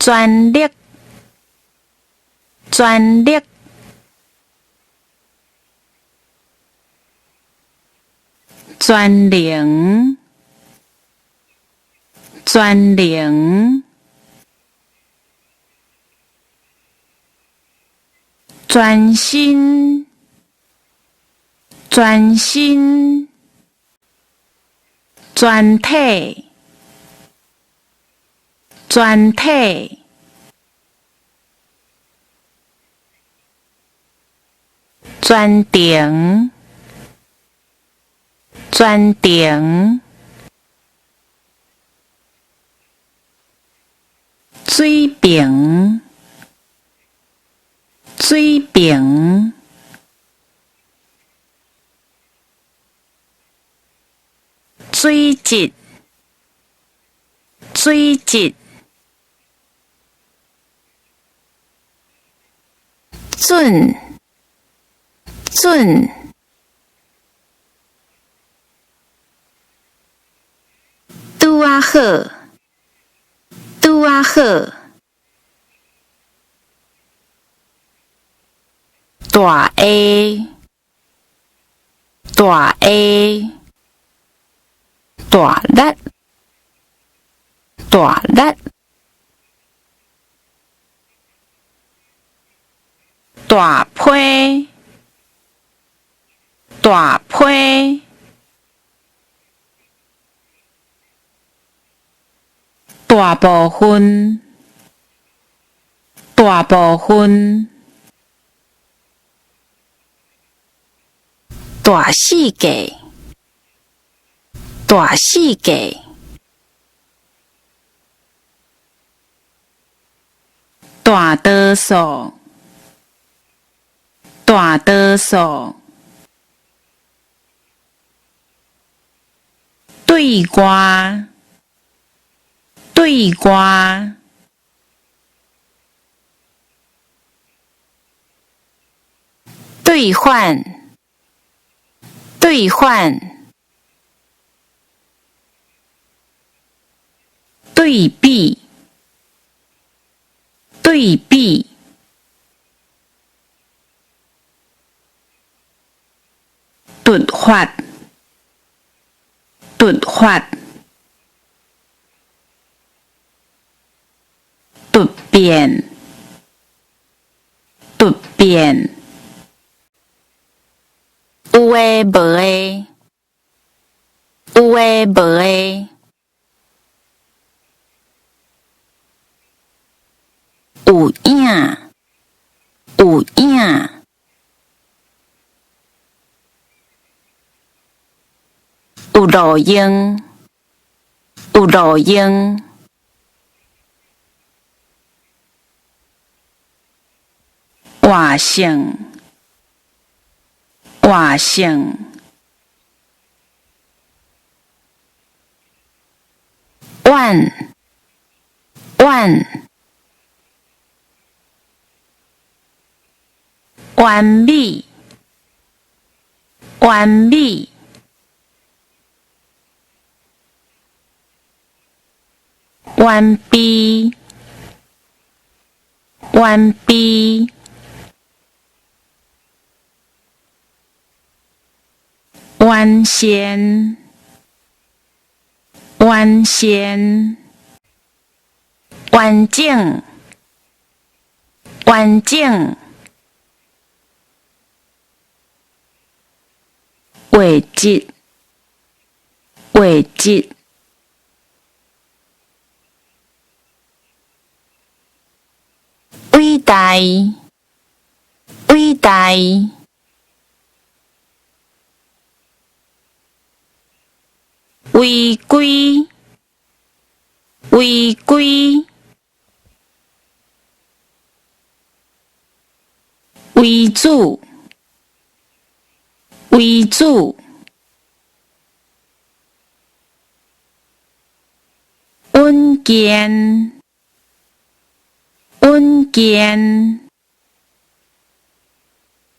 专力，专力，专灵，专灵，专心，专心，全体，全体，专程，专程，水平，水平，水质，水质，准，准，拄啊好，拄啊好，大 A， 大 A， 大力，大力，大批，大批，大部分，大部分，大世界，大世界，大多数，大多数，对外，对外，兑换，兑换，对比，对比，突发，突发，突变，突变，有诶无诶，有诶无诶，有影，有影，有路用，有路用，活性，活性，万，万，完美，完美，完备，完备，完善，完善，完整，完整，画质，画质，伟大，伟大，违规，违规，为主，为主，稳健，稳健，